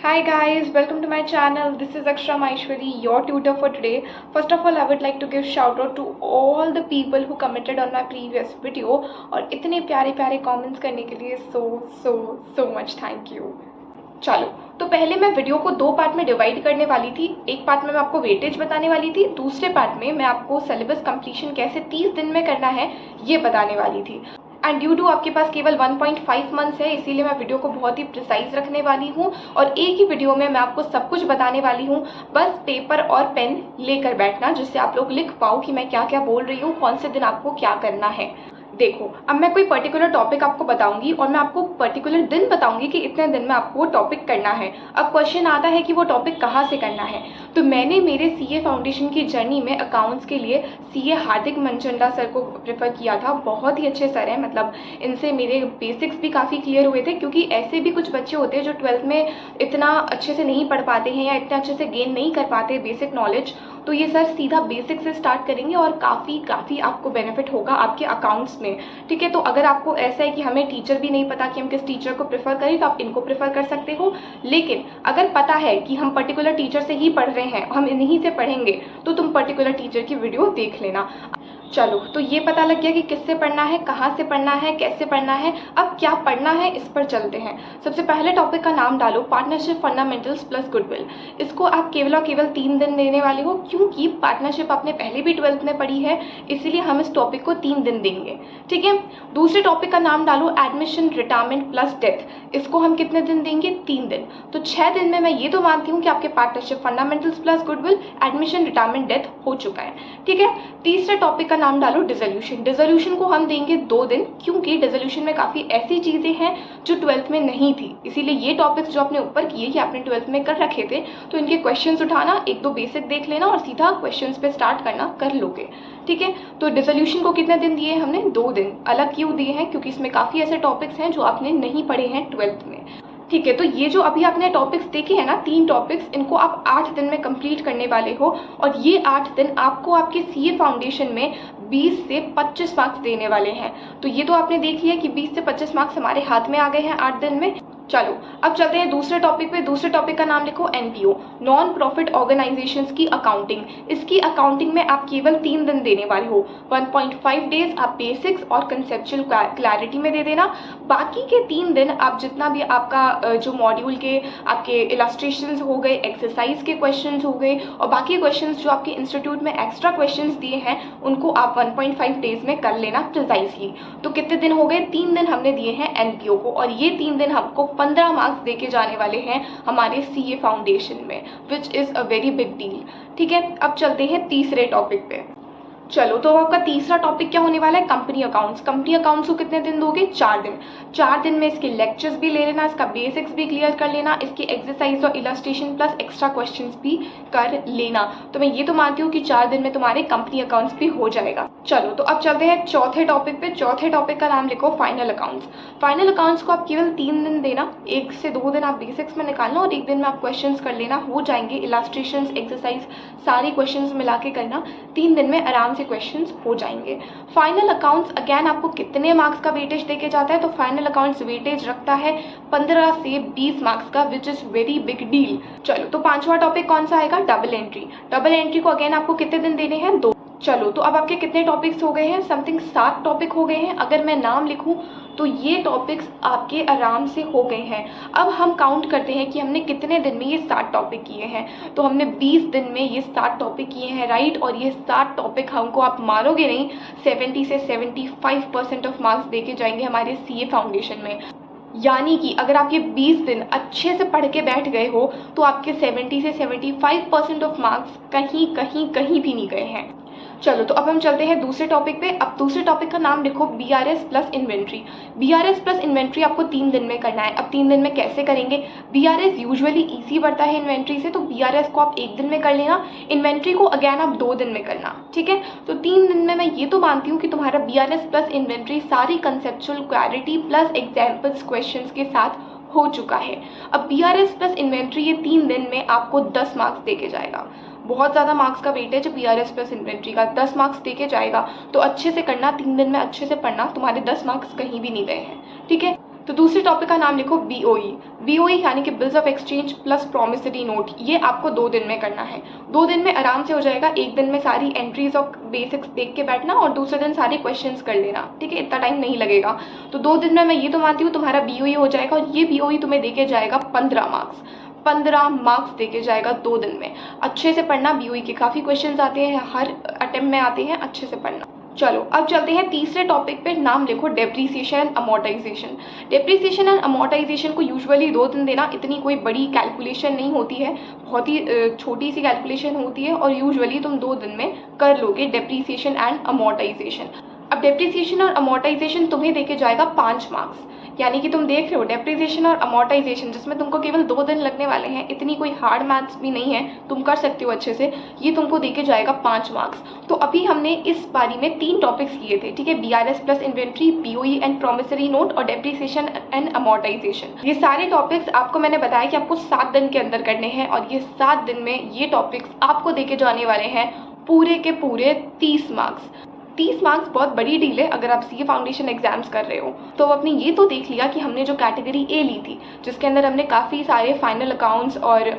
Hi guys, welcome to my channel. This is Akshara Maheshwari, your tutor for today. First of all, I would like to give shout out to all the people who commented on my previous video और इतने प्यारे प्यारे comments करने के लिए so much thank you. चलो, तो पहले मैं वीडियो को दो पार्ट में डिवाइड करने वाली थी. एक पार्ट में मैं आपको वेटेज बताने वाली थी, दूसरे पार्ट में मैं आपको सिलेबस कंप्लीशन कैसे 30 दिन में करना है ये बताने वाली थी. एंड ड्यू टू आपके पास केवल 1.5 मंथ्स है, इसीलिए मैं वीडियो को बहुत ही प्रिसाइज रखने वाली हूँ और एक ही वीडियो में मैं आपको सब कुछ बताने वाली हूँ. बस पेपर और पेन लेकर बैठना जिससे आप लोग लिख पाओ कि मैं क्या क्या बोल रही हूँ, कौन से दिन आपको क्या करना है. देखो, अब मैं कोई पर्टिकुलर टॉपिक आपको बताऊंगी और मैं आपको पर्टिकुलर दिन बताऊंगी कि इतने दिन में आपको वो टॉपिक करना है. अब क्वेश्चन आता है कि वो टॉपिक कहाँ से करना है. तो मैंने मेरे सीए फाउंडेशन की जर्नी में अकाउंट्स के लिए सीए हार्दिक मनचंदा सर को प्रेफर किया था. बहुत ही अच्छे सर हैं, मतलब इनसे मेरे बेसिक्स भी काफ़ी क्लियर हुए थे, क्योंकि ऐसे भी कुछ बच्चे होते हैं जो 12th में इतना अच्छे से नहीं पढ़ पाते हैं या इतना अच्छे से गेन नहीं कर पाते बेसिक नॉलेज. तो ये सर सीधा बेसिक से स्टार्ट करेंगे और काफ़ी आपको बेनिफिट होगा आपके अकाउंट्स में. ठीक है, तो अगर आपको ऐसा है कि हमें टीचर भी नहीं पता कि हम किस टीचर को प्रेफर करें तो आप इनको प्रेफर कर सकते हो. लेकिन अगर पता है कि हम पर्टिकुलर टीचर से ही पढ़ रहे हैं, हम इन्हीं से पढ़ेंगे, तो तुम पर्टिकुलर टीचर की वीडियो देख लेना. चलो, तो ये पता लग गया कि किससे पढ़ना है, कहाँ से पढ़ना है, कैसे पढ़ना है. अब क्या पढ़ना है इस पर चलते हैं. सबसे पहले टॉपिक का नाम डालो पार्टनरशिप फंडामेंटल्स प्लस गुडविल. इसको आप केवल और केवल 3 दिन देने वाले हो, क्योंकि पार्टनरशिप आपने पहले भी 12th में पढ़ी है, इसीलिए हम इस टॉपिक को 3 दिन देंगे. ठीक है. दूसरे टॉपिक का नाम डालो एडमिशन रिटायरमेंट प्लस डेथ. इसको हम कितने दिन देंगे? 3 दिन. तो 6 दिन में मैं ये तो मानती हूँ कि आपके partnership fundamentals plus goodwill, admission retirement death हो चुका है. ठीक है. तीसरे टॉपिक का नाम डालो डिसोल्यूशन. डिसोल्यूशन को हम देंगे 2 दिन, क्योंकि डिसोल्यूशन में काफ़ी ऐसी चीज़ें हैं जो 12th में नहीं थी. इसीलिए ये टॉपिक्स जो आपने ऊपर किए कि आपने 12th में कर रखे थे, तो इनके क्वेश्चंस उठाना, 1-2 बेसिक देख लेना और सीधा क्वेश्चंस पे स्टार्ट करना, कर लोगे. ठीक है. तो डिसोल्यूशन को कितने दिन दिए हमने? 2 दिन. अलग क्यों दिए हैं? क्योंकि इसमें काफ़ी ऐसे टॉपिक्स हैं जो आपने नहीं पढ़े हैं 12th में. ठीक है. तो ये जो अभी आपने टॉपिक्स देखे हैं ना, 3 टॉपिक्स, इनको आप 8 दिन में कंप्लीट करने वाले हो और ये 8 दिन आपको आपके सीए फाउंडेशन में 20 से 25 मार्क्स देने वाले हैं. तो ये तो आपने देख लिया कि 20 से 25 मार्क्स हमारे हाथ में आ गए हैं 8 दिन में. चलो, अब चलते हैं दूसरे टॉपिक पे. दूसरे टॉपिक का नाम लिखो एनपीओ, नॉन प्रॉफिट ऑर्गेनाइजेशंस की अकाउंटिंग. इसकी अकाउंटिंग में आप केवल 3 दिन देने वाले हो. 1.5 डेज आप बेसिक्स और कंसेप्चुअल क्लैरिटी में दे देना. बाकी के 3 दिन आप जितना भी आपका जो मॉड्यूल के आपके इलस्ट्रेशंस हो गए, एक्सरसाइज के क्वेश्चंस हो गए और बाकी क्वेश्चंस जो आपके इंस्टीट्यूट में एक्स्ट्रा क्वेश्चंस दिए हैं, उनको आप 1.5 डेज में कर लेना प्रिसाइजली. तो कितने दिन हो गए? 3 दिन हमने दिए हैं एनपीओ को और ये 3 दिन हमको 15 मार्क्स देके जाने वाले हैं हमारे सीए फाउंडेशन में, which is a very big deal. ठीक है. अब चलते हैं तीसरे टॉपिक पे. चलो, तो आपका तीसरा टॉपिक क्या होने वाला है? Company accounts. कंपनी अकाउंट्स को कितने दिन दोगे? 4 दिन. 4 दिन में इसके लेक्चर्स भी ले लेना, इसका बेसिक्स भी क्लियर कर लेना, इसकी एक्सरसाइज और इलस्ट्रेशन प्लस एक्स्ट्रा क्वेश्चंस भी कर लेना. तो मैं ये तो मानती हूँ कि 4 दिन में तुम्हारे कंपनी अकाउंट्स भी हो जाएगा. चलो, तो अब चलते हैं चौथे टॉपिक पे. चौथे टॉपिक का नाम लिखो फाइनल अकाउंट्स. फाइनल अकाउंट्स को आप केवल 3 दिन देना. 1 से 2 दिन आप बेसिक्स में निकालना और 1 दिन में आप क्वेश्चंस कर लेना, हो जाएंगे. इलस्ट्रेशंस, एक्सरसाइज सारी क्वेश्चंस मिला के करना. 3 दिन में आराम से क्वेश्चंस हो जाएंगे. फाइनल अकाउंट्स अगेन आपको कितने मार्क्स का वेटेज देके जाता है? तो फाइनल अकाउंट्स वेटेज रखता है 15 से 20 मार्क्स का, which is very big deal. चलो, तो 5वां टॉपिक कौन सा आएगा? Double entry. डबल एंट्री को अगेन आपको कितने दिन देने हैं? 2. चलो, तो अब आपके कितने टॉपिक्स हो गए हैं? समथिंग 7 टॉपिक हो गए हैं. अगर मैं नाम लिखूं तो ये टॉपिक्स आपके आराम से हो गए हैं. अब हम काउंट करते हैं कि हमने कितने दिन में ये 7 टॉपिक किए हैं. तो हमने 20 दिन में ये 7 टॉपिक किए हैं, राइट. और ये 7 टॉपिक हमको, आप मानोगे नहीं, 70 से 75% ऑफ मार्क्स देके जाएंगे हमारे सीए फाउंडेशन में. यानी कि अगर आप ये 20 दिन अच्छे से पढ़ के बैठ गए हो तो आपके 70 से 75% ऑफ मार्क्स कहीं भी नहीं गए हैं. चलो, तो अब हम चलते हैं दूसरे टॉपिक पे. अब दूसरे टॉपिक का नाम लिखो BRS plus inventory. BRS plus inventory आपको 3 दिन में करना है. अब 3 दिन में कैसे करेंगे? बीआरएस यूजुअली इजी बढ़ता है इन्वेंट्री से, तो बीआरएस को आप 1 दिन में कर लेना. इन्वेंट्री को अगेन आप 2 दिन में करना. ठीक है. तो 3 दिन में मैं ये तो मानती हूँ कि तुम्हारा बीआरएस प्लस इन्वेंट्री सारी conceptual clarity plus examples questions के साथ हो चुका है. अब बीआरएस प्लस इन्वेंट्री ये 3 दिन में आपको 10 मार्क्स देके जाएगा. बहुत ज़्यादा मार्क्स का वेटेज है बीआरएस प्लस इन्वेंट्री का, 10 मार्क्स देके जाएगा. तो अच्छे से करना, 3 दिन में अच्छे से पढ़ना, तुम्हारे 10 मार्क्स कहीं भी नहीं गए हैं. ठीक है. तो दूसरे टॉपिक का नाम लिखो बीओई। बीओई यानी कि bills of exchange plus promissory note. ये आपको 2 दिन में करना है। 2 दिन में आराम से हो जाएगा। एक दिन में सारी एंट्रीज और बेसिक्स देख के बैठना और दूसरे दिन सारे क्वेश्चंस कर लेना, ठीक है। इतना टाइम नहीं लगेगा। तो 2 दिन में मैं ये तो मानती हूँ तुम्हारा बीओई हो जाएगा। और ये बीओई तुम्हें देके जाएगा 15 मार्क्स। 15 मार्क्स देके जाएगा 2 दिन में। अच्छे से पढ़ना, बीओई के काफ़ी क्वेश्चंस आते हैं, हर अटेम्प्ट में आते हैं, अच्छे से पढ़ना। चलो अब चलते हैं तीसरे टॉपिक पे। नाम लिखो depreciation and amortisation. Depreciation and amortisation को यूजुअली 2 दिन देना। इतनी कोई बड़ी कैलकुलेशन नहीं होती है, बहुत ही छोटी सी कैलकुलेशन होती है और यूजुअली तुम 2 दिन में कर लोगे डेप्रीसिएशन एंड अमोर्टाइजेशन। अब डेप्रीसिएशन और अमोर्टाइजेशन तुम्हें देके जाएगा 5 मार्क्स। यानी कि तुम देख रहे हो डेप्रीसिएशन और अमोर्टाइजेशन जिसमें तुमको केवल 2 दिन लगने वाले हैं, इतनी कोई हार्ड मैथ्स भी नहीं है, तुम कर सकते हो अच्छे से। ये तुमको देके जाएगा 5 मार्क्स। तो अभी हमने इस बारी में 3 टॉपिक्स किए थे, ठीक है। BRS plus inventory, BOE and promissory note और डेप्रीसिएशन एंड अमोर्टाइजेशन। ये सारे टॉपिक्स आपको मैंने बताया कि आपको 7 दिन के अंदर करने हैं और ये 7 दिन में ये टॉपिक्स आपको देके जाने वाले हैं पूरे के पूरे 30 मार्क्स। 30 मार्क्स बहुत बड़ी डील है अगर आप सीए फाउंडेशन एग्जाम्स कर रहे हो। तो आपने ये तो देख लिया कि हमने जो कैटेगरी ए ली थी, जिसके अंदर हमने काफ़ी सारे फाइनल अकाउंट्स और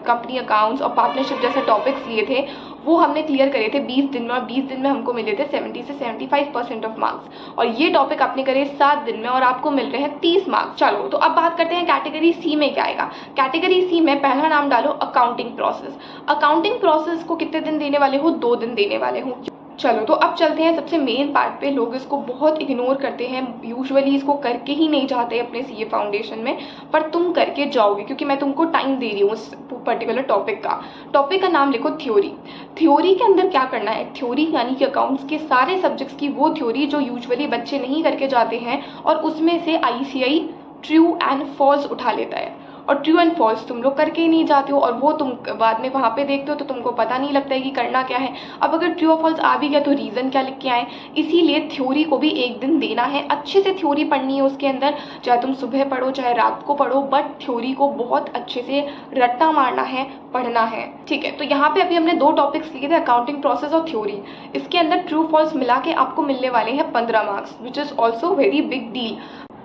कंपनी अकाउंट्स और पार्टनरशिप जैसे टॉपिक्स लिए थे, वो हमने क्लियर करे थे 20 दिन में। और 20 दिन में हमको मिले थे 70 से 75% ऑफ मार्क्स। और ये टॉपिक आपने करे 7 दिन में और आपको मिल रहे हैं 30 मार्क्स। चलो तो अब बात करते हैं कैटेगरी सी में क्या आएगा। कैटेगरी सी में पहला नाम डालो अकाउंटिंग प्रोसेस। अकाउंटिंग प्रोसेस को कितने दिन देने वाले हो? 2 दिन देने वाले हो। चलो तो अब चलते हैं सबसे मेन पार्ट पे। लोग इसको बहुत इग्नोर करते हैं, यूजुअली इसको करके ही नहीं जाते अपने सीए फाउंडेशन में, पर तुम करके जाओगे क्योंकि मैं तुमको टाइम दे रही हूँ उस पर्टिकुलर टॉपिक का। टॉपिक का नाम लिखो थ्योरी। थ्योरी के अंदर क्या करना है? थ्योरी यानी कि अकाउंट्स के सारे सब्जेक्ट्स की वो थ्योरी जो यूजुअली बच्चे नहीं करके जाते हैं और उसमें से आईसीआई ट्रू एंड फॉल्स उठा लेता है। और ट्रू एंड फॉल्स तुम लोग करके ही नहीं जाते हो और वो तुम बाद में वहाँ पे देखते हो तो तुमको पता नहीं लगता है कि करना क्या है। अब अगर ट्रू और फॉल्स आ भी गया तो रीज़न क्या लिख के आए। इसीलिए थ्योरी को भी 1 दिन देना है। अच्छे से थ्योरी पढ़नी है उसके अंदर, चाहे तुम सुबह पढ़ो चाहे रात को पढ़ो, बट थ्योरी को बहुत अच्छे से रट्टा मारना है, पढ़ना है, ठीक है। तो यहाँ पे अभी हमने 2 टॉपिक्स लिए थे, अकाउंटिंग प्रोसेस और थ्योरी। इसके अंदर ट्रू फॉल्स मिला के आपको मिलने वाले हैं 15 marks, which is also very big deal.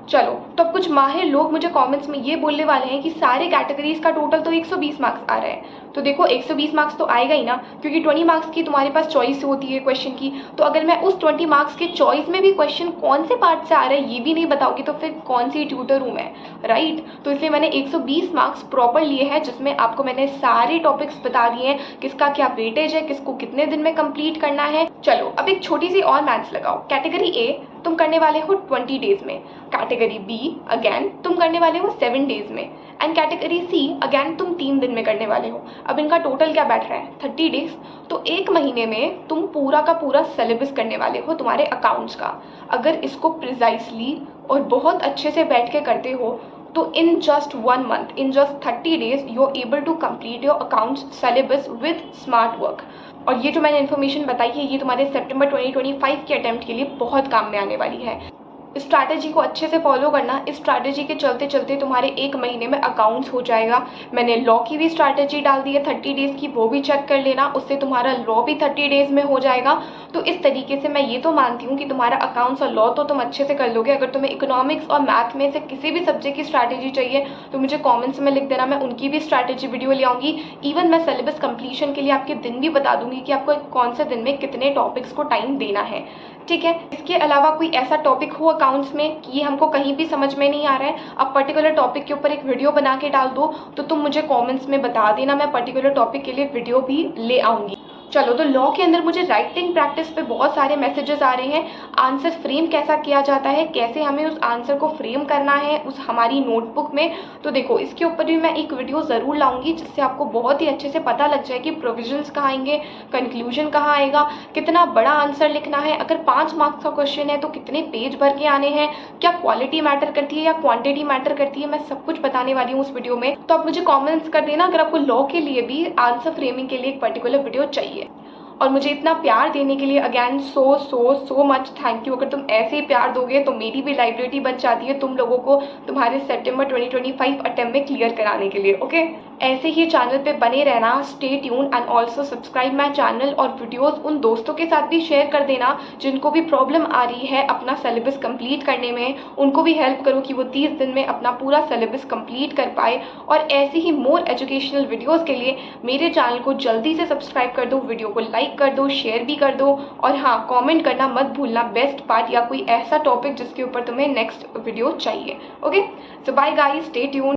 चलो तो अब कुछ माहिर लोग मुझे कमेंट्स में ये बोलने वाले हैं कि सारे कैटेगरीज का टोटल तो 120 मार्क्स आ रहा है। तो देखो 120 मार्क्स तो आएगा ही ना, क्योंकि 20 मार्क्स की तुम्हारे पास चॉइस होती है क्वेश्चन की। तो अगर मैं उस 20 मार्क्स के चॉइस में भी क्वेश्चन कौन से पार्ट से आ रहा है ये भी नहीं बताऊंगी तो फिर कौन सी ट्यूटर हूँ मैं, राइट। तो इसलिए मैंने 120 मार्क्स प्रॉपर लिए हैं, जिसमें आपको मैंने सारे टॉपिक्स बता दिए हैं, किसका क्या वेटेज है, किसको कितने दिन में कंप्लीट करना है। चलो अब एक छोटी सी और मैथ्स लगाओ। कैटेगरी ए तुम करने वाले हो 20 डेज में, कैटेगरी बी अगेन तुम करने वाले हो 7 डेज में, एंड कैटेगरी सी अगेन तुम 3 दिन में करने वाले हो। अब इनका टोटल क्या बैठ रहा है? 30 डेज। तो 1 महीने में तुम पूरा का पूरा सिलेबस करने वाले हो तुम्हारे अकाउंट्स का। अगर इसको प्रिसाइसली और बहुत अच्छे से बैठ के करते हो तो in just 1 month, in just 30 days you are able to complete your accounts syllabus with smart work. और ये जो मैंने इन्फॉर्मेशन बताई है ये तुम्हारे सितंबर 2025 के अटेम्प्ट के लिए बहुत काम में आने वाली है। स्ट्रैटेजी को अच्छे से फॉलो करना। इस स्ट्रैटेजी के चलते चलते तुम्हारे 1 महीने में अकाउंट्स हो जाएगा। मैंने लॉ की भी स्ट्रैटेजी डाल दी है 30 डेज़ की, वो भी चेक कर लेना, उससे तुम्हारा लॉ भी 30 डेज़ में हो जाएगा। तो इस तरीके से मैं ये तो मानती हूँ कि तुम्हारा अकाउंट्स और लॉ तो तुम अच्छे से कर लोगे। अगर तुम्हें इकोनॉमिक्स और मैथ में से किसी भी सब्जेक्ट की स्ट्रैटेजी चाहिए तो मुझे कॉमेंट्स में लिख देना, मैं उनकी भी स्ट्रैटेजी वीडियो ले आऊँगी। इवन मैं सिलेबस कंप्लीशन के लिए आपके दिन भी बता दूंगी कि आपको कौन से दिन में कितने टॉपिक्स को टाइम देना है, ठीक है। इसके अलावा कोई ऐसा टॉपिक हो अकाउंट्स में कि ये हमको कहीं भी समझ में नहीं आ रहा है, आप पर्टिकुलर टॉपिक के ऊपर एक वीडियो बना के डाल दो तो तुम मुझे कमेंट्स में बता देना, मैं पर्टिकुलर टॉपिक के लिए वीडियो भी ले आऊँगी। चलो तो लॉ के अंदर मुझे राइटिंग प्रैक्टिस पे बहुत सारे मैसेजेस आ रहे हैं। आंसर फ्रेम कैसा किया जाता है, कैसे हमें उस आंसर को फ्रेम करना है उस हमारी नोटबुक में, तो देखो इसके ऊपर भी मैं एक वीडियो ज़रूर लाऊंगी जिससे आपको बहुत ही अच्छे से पता लग जाए कि प्रोविजंस कहाँ आएंगे, कंक्लूजन कहाँ आएगा, कितना बड़ा आंसर लिखना है, अगर 5 मार्क्स का क्वेश्चन है तो कितने पेज भर के आने हैं, क्या क्वालिटी मैटर करती है या क्वान्टिटी मैटर करती है, मैं सब कुछ बताने वाली हूँ उस वीडियो में। तो आप मुझे कॉमेंट्स कर देना अगर आपको लॉ के लिए भी आंसर फ्रेमिंग के लिए एक पर्टिकुलर वीडियो चाहिए। और मुझे इतना प्यार देने के लिए again so much thank you. अगर तुम ऐसे ही प्यार दोगे तो मेरी भी लाइब्रेरी बन जाती है तुम लोगों को तुम्हारे सितंबर 2025 अटेम्प्ट में क्लियर कराने के लिए, ओके। ऐसे ही चैनल पे बने रहना, stay tune and also subscribe my channel. और वीडियोज़ उन दोस्तों के साथ भी शेयर कर देना जिनको भी प्रॉब्लम आ रही है अपना सिलेबस कंप्लीट करने में, उनको भी हेल्प करो कि वो 30 दिन में अपना पूरा सिलेबस कंप्लीट कर पाए। और ऐसे ही मोर एजुकेशनल वीडियोज़ के लिए मेरे चैनल को जल्दी से सब्सक्राइब कर दो, वीडियो को लाइक कर दो, शेयर भी कर दो। और हाँ, कॉमेंट करना मत भूलना बेस्ट पार्ट या कोई ऐसा टॉपिक जिसके ऊपर तुम्हें नेक्स्ट वीडियो चाहिए। ओके, सो बाय गाइस, स्टे ट्यून।